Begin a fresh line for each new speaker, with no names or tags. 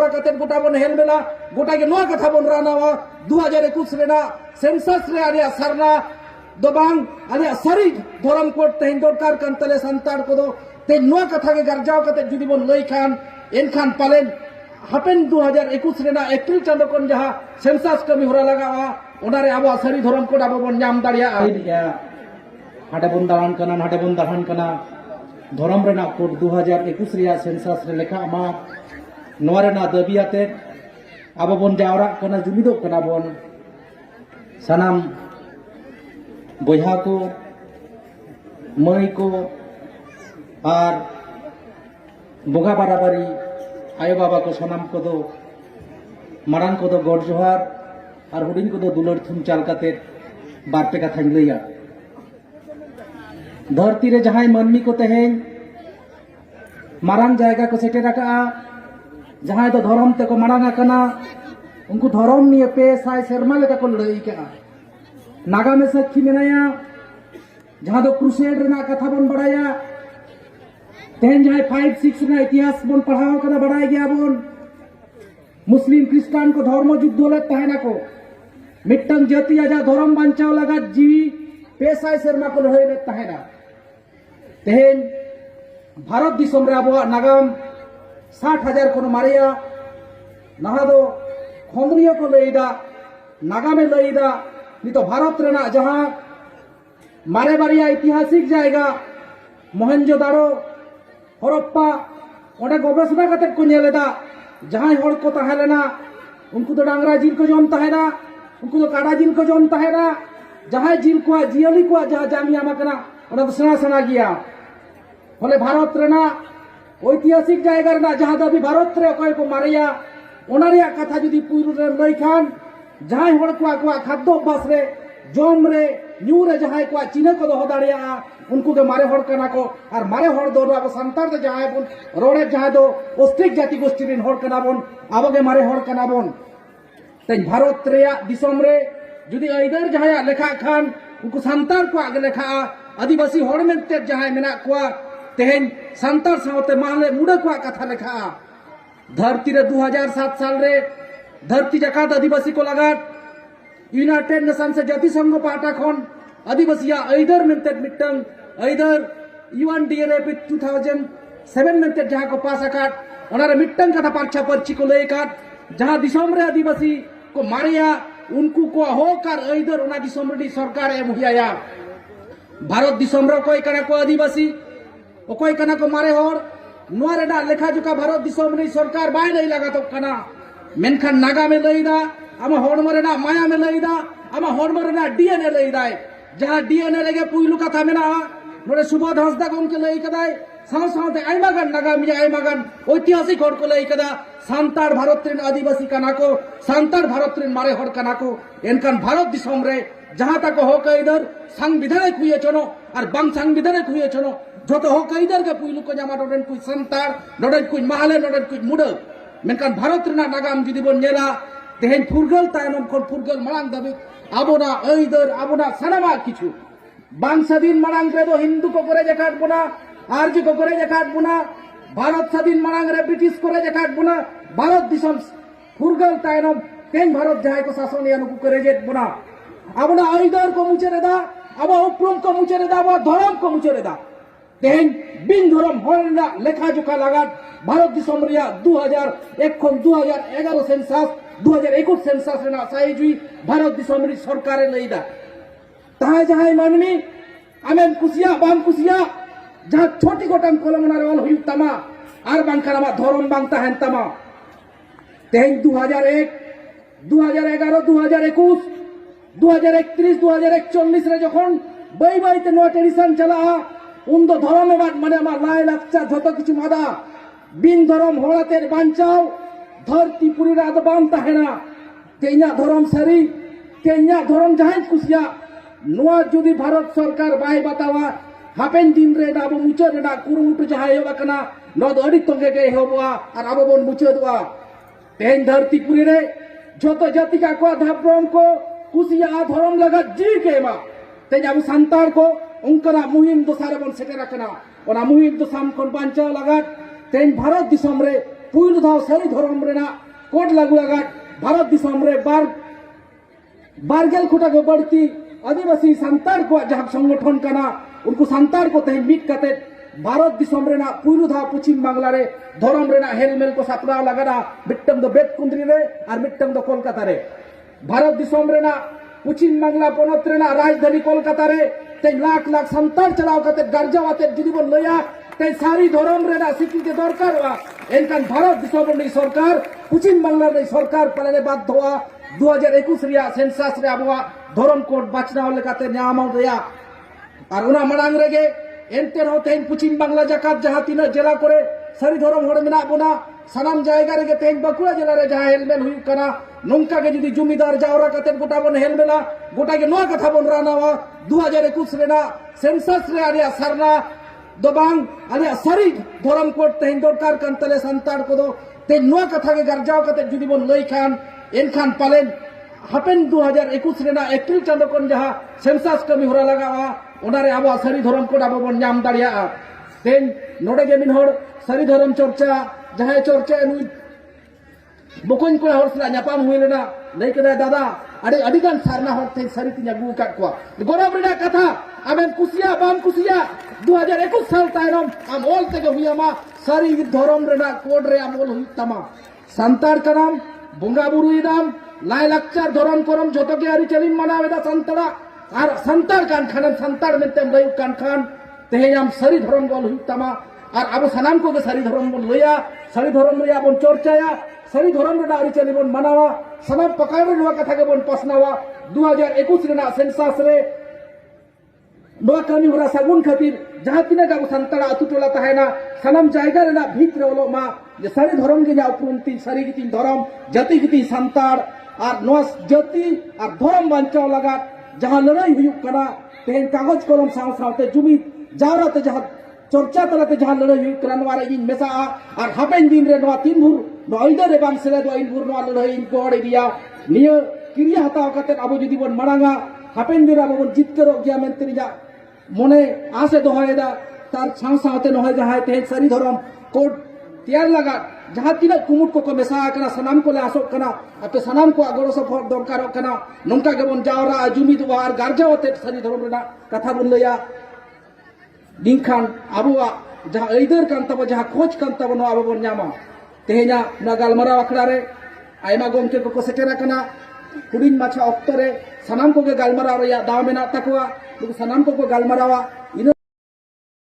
ᱡᱟᱣᱨᱟ ᱠᱟᱛᱮ ᱜᱚᱴᱟ ᱵᱚᱱ ᱦᱮᱞ ᱢᱮᱞᱟ ᱜᱚᱴᱟ ᱜᱮ ᱱᱚᱣᱟ ᱠᱟᱛᱷᱟ ᱵᱚᱱ ᱨᱟᱱᱟᱣᱟ 2021 ᱨᱮᱱᱟᱜ সেন্সাস রে আলিয়া সারনা ᱫᱚ ᱵᱟᱝ ᱟᱞᱮᱭᱟᱜ ᱥᱟᱹᱨᱤ ᱫᱷᱚᱨᱚᱢ ᱠᱳᱰ ᱛᱮᱦᱮᱧ ᱫᱚᱨᱠᱟর ᱠᱟᱱ ᱛᱟᱞᱮ ᱥᱟᱱᱛᱟᱲ ᱠᱚᱫᱚ ᱛᱮᱦᱮᱧ ᱱᱚᱣᱟ ᱠᱟᱛᱷᱟ ᱜᱮ ᱜᱟᱨᱡᱟᱣ ᱠᱟᱛᱮ ᱡᱩᱫᱤ ᱵᱚᱱ ᱞᱟᱹᱭ ᱠᱷᱟᱱ ᱮᱱᱠᱷᱟन ᱯᱟᱞᱮᱱ ᱦᱟᱯᱮᱱ 2021 ᱨᱮᱱᱟᱜ এপ্রিল ᱪᱟᱸᱫᱳ ᱠᱷᱚᱱ ᱡᱟᱦᱟᱸ সেন্সাস ᱠᱟᱹᱢᱤ ᱦᱚᱨᱟ ᱞᱟᱜᱟᱜᱼᱟ ᱚᱱᱟᱨᱮ ᱟᱵᱚᱣᱟᱜ ᱥᱟᱹᱨᱤ ᱫᱷᱚᱨᱚᱢ ᱠᱳᱰ ᱟᱵᱚ ᱵᱚᱱ ᱧᱟᱢ ᱫᱟᱲᱮᱭᱟᱜᱼᱟ ᱦᱟᱸᱰᱮ ᱵᱚᱱ ᱫᱟᱬᱟᱱ ᱠᱟᱱᱟ ᱱᱟᱰᱮ ᱵᱚᱱ ᱫᱟᱬᱟᱱ ᱠᱟᱱᱟ ধরম রেনাক কোড 2021 রিয়া সেন্সাস রে লেখা মা নোয়া রেনা দাবি আতে আবো বন জাওরা কানা জুমিদোগ কানা বন সানাম বয়হা কো মাই কো আর বগা বারাবারি আয়ো বাবা কো সানাম কদো মারাং কদো গড জোহার আর হুডিং কদো দুলর থুম চাল কাতে বারপে কাথাñ লইয়া धरती रे जहां मानमी को तेहें मारांग जायगा को सेटे रखा जहां तो धर्म ते को मारांग कना उनको धर्म निये पे साय शर्मा लेका को लड़ाई के नागा में सखी मेनाया जहां तो क्रूसेड रेना कथा बन बढ़ाया तेहें जहां 5-6 ना इतिहास बन पढ़ाओ कना बढ़ाई गया बन मुस्लिम क्रिश्चियन को धर्म युद्ध ले तहना को मिट्टन जाति आजा धर्म बांचाव लगा जीवी पेसाय शर्मा को लड़ाई ले तहना तेहें भारत दिसम रे आबो नागाम 60,000 को मारिया नहा दो खोंगरिया को लईदा नागामे लईदा नितो भारत रेना जहां मारे बारिया ऐतिहासिक जायगा मोहनजोदाड़ो हरप्पा ओंडे गवेषणा कते को नेलेदा जहां हड़ को तहेलेना उनको तो डांगरा जिल को जम तहेना उनको तो काड़ा जिल को जम तहेना जहां जिल को जियली को जहां जामिया मकना ओना तो सेना सेना गया फले भारत रेना ऐतिहासिक जायगा रेना जहां दाबी भारत रे अकय को मारिया ओना रे कथा जुदी पुरु रे लई खान जहां हड़ को खाद्य अभ्यास रे जम रे न्यू रे जहां को चिन्ह को दो दाड़िया उनको के मारे हड़ कना को और मारे हड़ दो अब संतार दे जहां बन रोडे जहां दो ऑस्ट्रिक जाति गोष्ठी रिन हड़ कना बन अब के मारे हड़ कना बन तेन भारत रे दिसम रे जुदी इधर जहां लेखा खान उनको संतार को आगे लेखा आदिवासी हड़ में जहां मेना को तेहें संतार सावते माले मुडा को कथा लेखा धरती रे 2007 साल रे धरती जकात आदिवासी को लगात यूनाइटेड नेशन से जाति संघ पाटा खन आदिवासिया इधर मेंते मिटंग इधर यूएनडीआरएफ 2007 मेंते जहां को पास आकात ओना रे मिटंग कथा पाछा परची को लेकात जहां दिसम रे आदिवासी को मारिया उनको को होकर इधर ओना दिसम रे सरकार एम हुया भारत दिसम रे कोई कना को आदिवासी ओकोय कना को मारे हर नोआ रेडा लेखा जुका भारत दिसम रे सरकार बाय नहीं लगा तो कना मेनखान नागा में लईदा आमा हड़म रेना माया में लईदा आमा हड़म रेना डीएनए लईदा जहां डीएनए लेगे पुइलु कथा मेना नोरे सुबोध हंसदा गमके लई कदाय साव सावते आइमा गान नागा मिया आइमा गान ऐतिहासिक हड़ को लई कदा सांतार भारत रेन आदिवासी कना को सांतार भारत रेन मारे हड़ कना को एनखान भारत दिसम रे जहां तक हो के इधर संविधान हुए चनो और बंग संविधान हुए चनो जो तो हो कईदर के पुइलु को जामा नोडेन कुछ संतार नोडेन कुछ माहले नोडेन कुछ मुडा मेनकान भारत रेना नागाम जुदी बोन नेला तेहेन फुरगल तायनम खन फुरगल मांग दाबी आबोना एइदर आबोना सानामा किछु बांग स्वाधीन मांग रे दो हिंदू को करे जकात बोना आरजी को करे जकात बोना भारत स्वाधीन मांग रे ब्रिटिश करे जकात बोना भारत दिसम फुरगल तायनम तेन भारत जाय को शासन यानु को करे जेत बोना आबोना एइदर को मुचे रेदा आबो उपरम को मुचे रेदा आबो धरम को मुचे रेदा तेहें बिन धरम हड़ना लेखा जोखा लगात भारत दिसम रिया 2001 खन 2011 सेंसास 2021 सेंसास रेना साइजुई भारत दिसम रि सरकारे लईदा ताहा जहां मानमी आमेन कुसिया बाम कुसिया जहां छोटी गोटम कलमना रे ऑल हुई तमा आर बांखानामा धरम बांग ताहेन तमा तेहें 2001 2011 2021 2031 2041 रे जखन बाई बाईते नोआ ट्रेडिशन चला उन दो धर्म माने लाई लाचा जो किछु मादा बिन धर्म होड़ाते बांचाव धरती पुरी रात बाम तहेना तेइना धर्म सारी तेइना धर्म जहां कुसिया नोआ जुदी भारत सरकार बाय बतावा हापेन दिन रे दाबो मुचे रेडा कुरुमुटु जहां हेबा कना नद अडी तंगे के हेबवा और आबो बन मुचे दोआ तेन धरती पुरी रे जोतो जाति का को धर्म को कुसिया धर्म लगा जी केमा तेन अब संतार को उनकरा मुहिम दोसारे बन सेटे रखना और मुहिम दोसाम कोन बांचा लगा तेन भारत दिसम रे पुइल धाव सारी धर्म रेना कोड लागू आगात भारत दिसम रे बारगेल खुटा के बढ़ती आदिवासी संतार को जहां संगठन कना उनको संतार को तहे मीट कते भारत दिसम रेना पुइल धाव पश्चिम बांग्ला रे धर्म रेना हेलमेल को सापड़ा लगाना मिट्टम दो बेट कुंद्री रे और मिट्टम दो कोलकाता रे भारत दिसम रेना पश्चिम बांग्ला पनत रेना राजधानी कोलकाता रे ते लाख लाख संतार चलाव कते गर्जावाते जुदी बन लया ते सारी धर्म रेना स्वीकृति दरकार हुआ एनकान भारत दिसम रे सरकार पश्चिम बांग्ला रे सरकार पालने बाध्य हुआ 2021 रिया सेंसास रे आबवा धर्म कोड बाचनाव लेकाते न्यामाव रेया और उना मनांग रेगे एनते रहो तेन पश्चिम बांग्ला जाकात जहां तीना जिला करे सारी धर्म होड़ मेना बोना सानाम जायगा रे तेन बाकुड़ा जिला रे जहां हेलमेल हुई कना नोंका के जुदी जुमीदार जावरा कते गोटा बन हेलमेला गोटा के नोआ कथा बन रानावा 2021 रेना सेंसस रे आरिया सरना दोबांग आरिया सारी धर्म कोड तेन दरकार कान तले संतार को दो तेन नोआ कथा के गरजाव कते जुदी बन लई खान एनखान पालेन हापेन 2021 रेना एप्रिल चांदो कोन जहां सेंसस कमी होरा लगावा ओनारे आबो सारी धर्म कोड आबो बन नाम दाड़िया तेन नोडे गेमिन होड़ सारी धर्म चर्चा जहां चर्चा नुई बकोइन को हर सला न्यापाम हुई लेना लई कदा दादा अडे अडिगान सारना हर थे सारी तिना गु काट को गौरव रेना कथा आबेन कुसिया बाम कुसिया 2021 साल तायरम आम ओल तेगे हुयामा सारी धर्म रेना कोड रे आम ओल हुई तमा संतार कनाम बुंगा बुरु इदाम लाई लक्चर धर्म करम जतो के आरी चलिन मनावेदा संतड़ा और संतार कान खान संतार मेनते लई कान खान तेहेयाम सारी धर्म गोल हुई तमा और अब सनाम को सारी धर्म बन लया सारी धर्म रे बन चर्चाया सारी धर्म रे आरी चली बन मनावा सनाम पकाय रे कथा के बन पसनावा 2021 रेना सेंसस रे नोआ कमी होरा सगुन खातिर जहां तिना गाबो संतड़ा अतु टोला तहेना सनाम जायगा रेना भीत रे ओलो मा जे सारी धर्म के जा उपरुमती सारी गिती धर्म जाति गिती संताड़ और नोआ जाति और धर्म बांचाव लगा जहां लड़ाई हुई कना तेन कागज कलम साव सावते जुमी जावराते जहां चर्चा तलाते जहां लड़ाई हुई कना नोआ रे इन मेसा और हापेन दिन रे नोआ तीन भूर नोइदे रे बांग सेले दो इन भूर नोआ लड़ाई इन कोड़े दिया निय किरिया हताव कते आबो जुदी बन मारांगा हापेन दिन आबो बन जितकरो गया मेनते जा मने आसे दोहायदा तार छाव सावते नोय जहां ते सारी धर्म कोड तैयार लगा जहां तीना कुमुट को मेसा कना सनाम को ले आसोक कना अपे सनाम को गड़ो सपोर्ट दरकार कना नोंका के बन जावरा जुमी दुवार गारजावते सारी धर्म रेना कथा बन लया दिनखान आबुआ जहां ऐदर कान तब जहां खोज कान तब नो आबो बन न्यामा तेहेना ना गालमारा अखड़ा रे आयमा गोमके को सेटेरा कना हुडिन माछा ऑक्टो रे सनाम को के गालमारा रे दाव मेना तकवा सनाम को गालमारावा